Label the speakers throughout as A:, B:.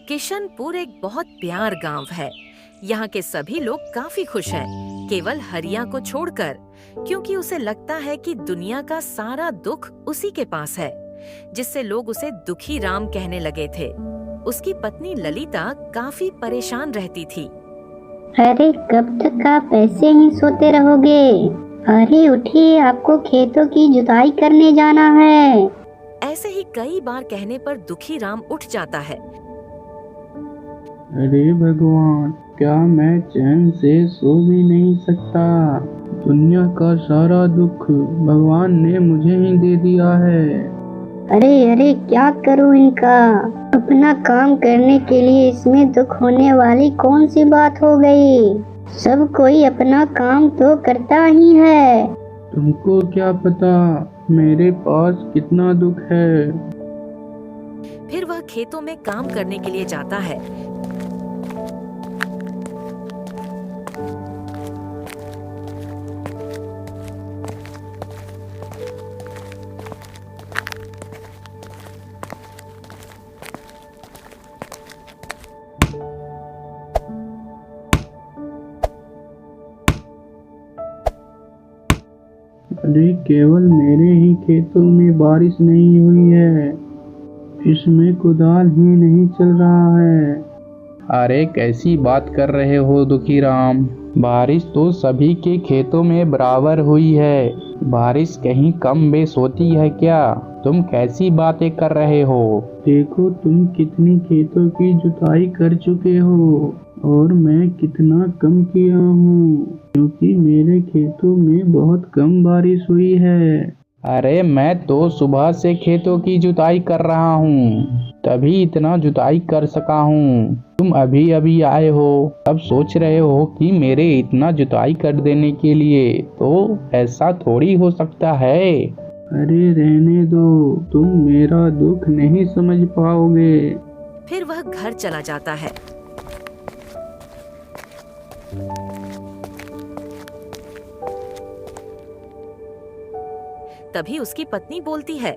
A: किशनपुर एक बहुत प्यार गांव है। यहाँ के सभी लोग काफी खुश हैं, केवल हरिया को छोड़कर, क्योंकि उसे लगता है कि दुनिया का सारा दुख उसी के पास है, जिससे लोग उसे दुखी राम कहने लगे थे। उसकी पत्नी ललिता काफी परेशान रहती थी।
B: अरे कब तक आप ऐसे ही सोते रहोगे? अरे उठिए, आपको खेतों की जुताई करने जाना है।
A: ऐसे ही कई बार कहने पर दुखी राम उठ जाता है।
C: अरे भगवान, क्या मैं चैन से सो भी नहीं सकता? दुनिया का सारा दुख भगवान ने मुझे ही दे दिया है।
B: अरे अरे क्या करूं इनका? अपना काम करने के लिए इसमें दुख होने वाली कौन सी बात हो गई? सब कोई अपना काम तो करता ही है।
C: तुमको क्या पता मेरे पास कितना दुख है।
A: फिर वह खेतों में काम करने के लिए जाता है।
C: अरे केवल मेरे ही खेतों में बारिश नहीं हुई है, इसमें कुदाल ही नहीं चल रहा है। अरे कैसी बात कर रहे हो दुखी राम? बारिश तो सभी के खेतों में बराबर हुई है। बारिश कहीं कम बेस होती है क्या? तुम कैसी बातें कर रहे हो? देखो तुम कितनी खेतों की जुताई कर चुके हो और मैं कितना कम किया हूँ, क्योंकि मेरे खेतों में बहुत कम बारिश हुई है। अरे मैं तो सुबह से खेतों की जुताई कर रहा हूँ, तभी इतना जुताई कर सका हूँ। तुम अभी अभी आए हो, अब सोच रहे हो कि मेरे इतना जुताई कर देने के लिए, तो ऐसा थोड़ी हो सकता है। अरे रहने दो, तुम मेरा दुख नहीं समझ पाओगे।
A: फिर वह घर चला जाता है। तभी उसकी पत्नी बोलती है।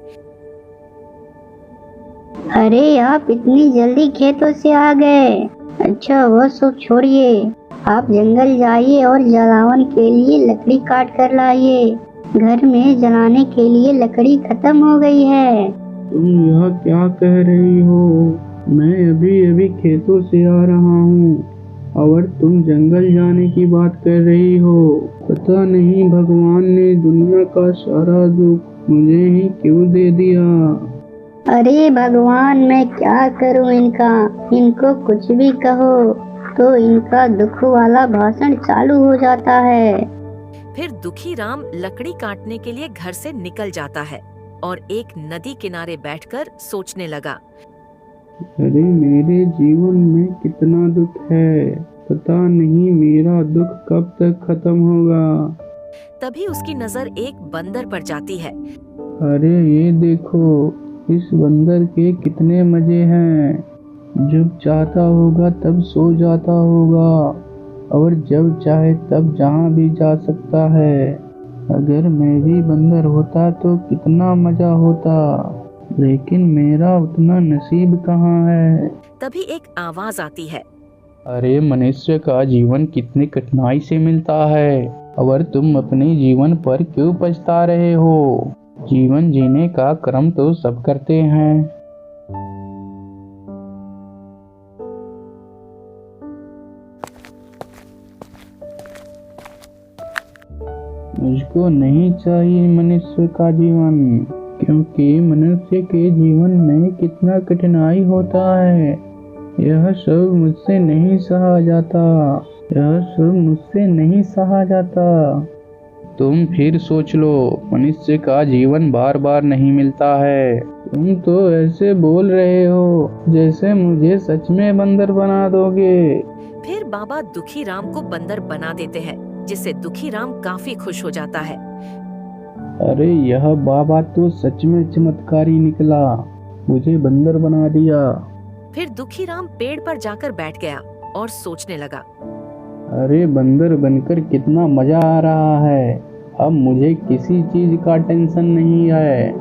B: अरे आप इतनी जल्दी खेतों से आ गए? अच्छा वो सब छोड़िए, आप जंगल जाइए और जलावन के लिए लकड़ी काट कर लाइए। घर में जलाने के लिए लकड़ी खत्म हो गई है।
C: तुम यह क्या कह रही हो? मैं अभी अभी खेतों से आ रहा हूँ और तुम जंगल जाने की बात कर रही हो। पता नहीं भगवान ने दुनिया का सारा दुख मुझे ही क्यों दे दिया।
B: अरे भगवान, मैं क्या करूं इनको कुछ भी कहो तो इनका दुख वाला भाषण चालू हो जाता है।
A: फिर दुखी राम लकड़ी काटने के लिए घर से निकल जाता है और एक नदी किनारे बैठकर सोचने लगा।
C: अरे मेरे जीवन में कितना दुख है, पता नहीं मेरा दुख कब तक खत्म होगा।
A: तभी उसकी नजर एक बंदर पर जाती है।
C: अरे ये देखो, इस बंदर के कितने मजे हैं। जब चाहता होगा तब सो जाता होगा और जब चाहे तब जहाँ भी जा सकता है। अगर मैं भी बंदर होता तो कितना मजा होता, लेकिन मेरा उतना नसीब कहाँ है।
A: तभी एक आवाज आती है।
C: अरे मनुष्य का जीवन कितनी कठिनाई से मिलता है और तुम अपने जीवन पर क्यों पछता रहे हो? जीवन जीने का कर्म तो सब करते हैं। मुझको नहीं चाहिए मनुष्य का जीवन, क्योंकि मनुष्य के जीवन में कितना कठिनाई होता है। यह सब मुझसे नहीं सहा जाता, यह सब मुझसे नहीं सहा जाता। तुम फिर सोच लो, मनुष्य का जीवन बार बार नहीं मिलता है। तुम तो ऐसे बोल रहे हो जैसे मुझे सच में बंदर बना दोगे।
A: फिर बाबा दुखी राम को बंदर बना देते हैं, जिससे दुखी राम काफी खुश हो जाता है।
C: अरे यह बाबा तो सच में चमत्कारी निकला, मुझे बंदर बना दिया।
A: फिर दुखी राम पेड़ पर जाकर बैठ गया और सोचने लगा।
C: अरे बंदर बनकर कितना मजा आ रहा है। अब मुझे किसी चीज का टेंशन नहीं है।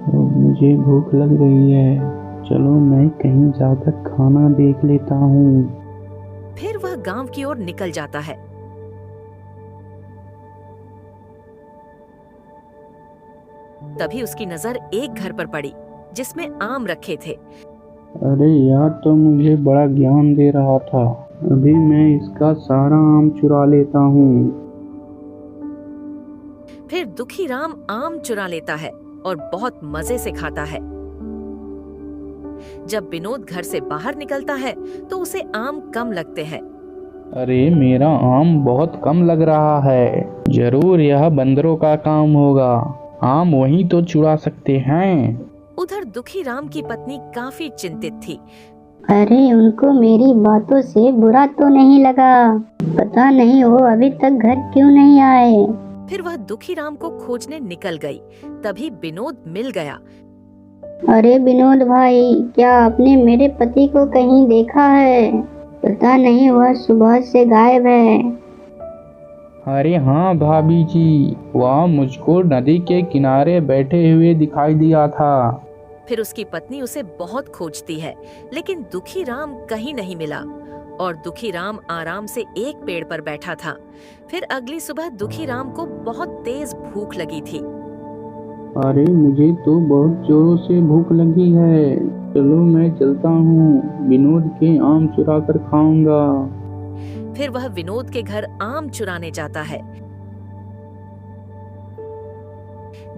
C: मुझे भूख लग रही है, चलो मैं कहीं जाकर खाना देख लेता हूँ।
A: फिर वह गांव की ओर निकल जाता है। तभी उसकी नजर एक घर पर पड़ी जिसमें आम रखे थे।
C: अरे यार, तो मुझे बड़ा ज्ञान दे रहा था, अभी मैं इसका सारा आम चुरा लेता हूँ।
A: फिर दुखी राम आम चुरा लेता है और बहुत मजे से खाता है। जब विनोद घर से बाहर निकलता है तो उसे आम कम लगते हैं।
C: अरे मेरा आम बहुत कम लग रहा है, जरूर यह बंदरों का काम होगा, आम वहीं तो चुरा सकते हैं।
A: उधर दुखी राम की पत्नी काफी चिंतित थी।
B: अरे उनको मेरी बातों से बुरा तो नहीं लगा, पता नहीं वो अभी तक घर क्यों नहीं आए।
A: फिर वह दुखी राम को खोजने निकल गई। तभी विनोद मिल गया।
B: अरे विनोद भाई, क्या आपने मेरे पति को कहीं देखा है? पता नहीं वह सुबह से गायब है।
C: अरे हाँ भाभी जी, वह मुझको नदी के किनारे बैठे हुए दिखाई दिया था।
A: फिर उसकी पत्नी उसे बहुत खोजती है, लेकिन दुखी राम कहीं नहीं मिला और दुखी राम आराम से एक पेड़ पर बैठा था। फिर अगली सुबह दुखी राम को बहुत तेज भूख लगी थी।
C: अरे मुझे तो बहुत जोरों से भूख लगी है, चलो मैं चलता हूँ, विनोद के आम चुरा कर खाऊंगा।
A: फिर वह विनोद के घर आम चुराने जाता है।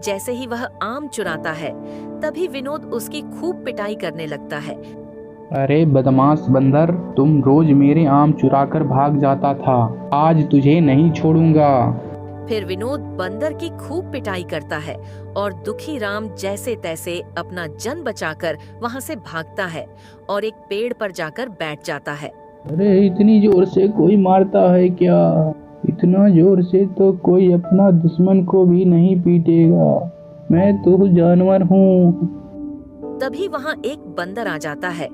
A: जैसे ही वह आम चुराता है, तभी विनोद उसकी खूब पिटाई करने लगता है।
C: अरे बदमाश बंदर, तुम रोज मेरे आम चुरा कर भाग जाता था, आज तुझे नहीं छोड़ूंगा।
A: फिर विनोद बंदर की खूब पिटाई करता है और दुखी राम जैसे तैसे अपना जान बचाकर वहां से भागता है और एक पेड़ पर जाकर बैठ जाता है।
C: अरे इतनी जोर से कोई मारता है क्या? इतना जोर से तो कोई अपना दुश्मन को भी नहीं पीटेगा, मैं तो जानवर हूँ।
A: तभी वहाँ एक बंदर आ जाता है।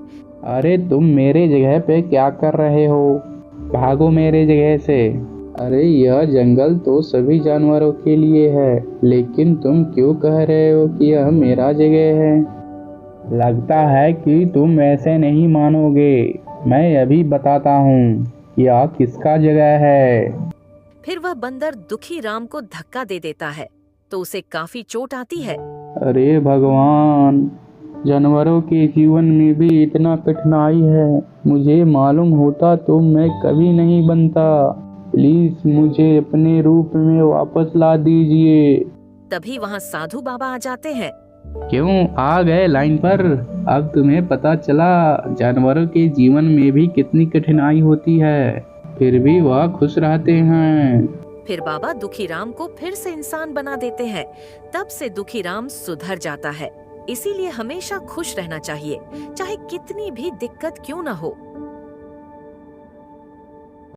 C: अरे तुम मेरे जगह पे क्या कर रहे हो? भागो मेरे जगह से। अरे यह जंगल तो सभी जानवरों के लिए है, लेकिन तुम क्यों कह रहे हो कि यह मेरा जगह है? लगता है कि तुम ऐसे नहीं मानोगे, मैं अभी बताता हूँ यह किसका जगह है।
A: फिर वह बंदर दुखी राम को धक्का दे देता है तो उसे काफी चोट आती है।
C: अरे भगवान, जानवरों के जीवन में भी इतना कठिनाई है, मुझे मालूम होता तो मैं कभी नहीं बनता, प्लीज मुझे अपने रूप में वापस ला दीजिए।
A: तभी वहाँ साधु बाबा आ जाते हैं।
C: क्यों आ गए लाइन पर? अब तुम्हें पता चला जानवरों के जीवन में भी कितनी कठिनाई होती है, फिर भी वह खुश रहते हैं।
A: फिर बाबा दुखी राम को फिर से इंसान बना देते हैं। तब से दुखी राम सुधर जाता है। इसीलिए हमेशा खुश रहना चाहिए, चाहे कितनी भी दिक्कत क्यों न हो।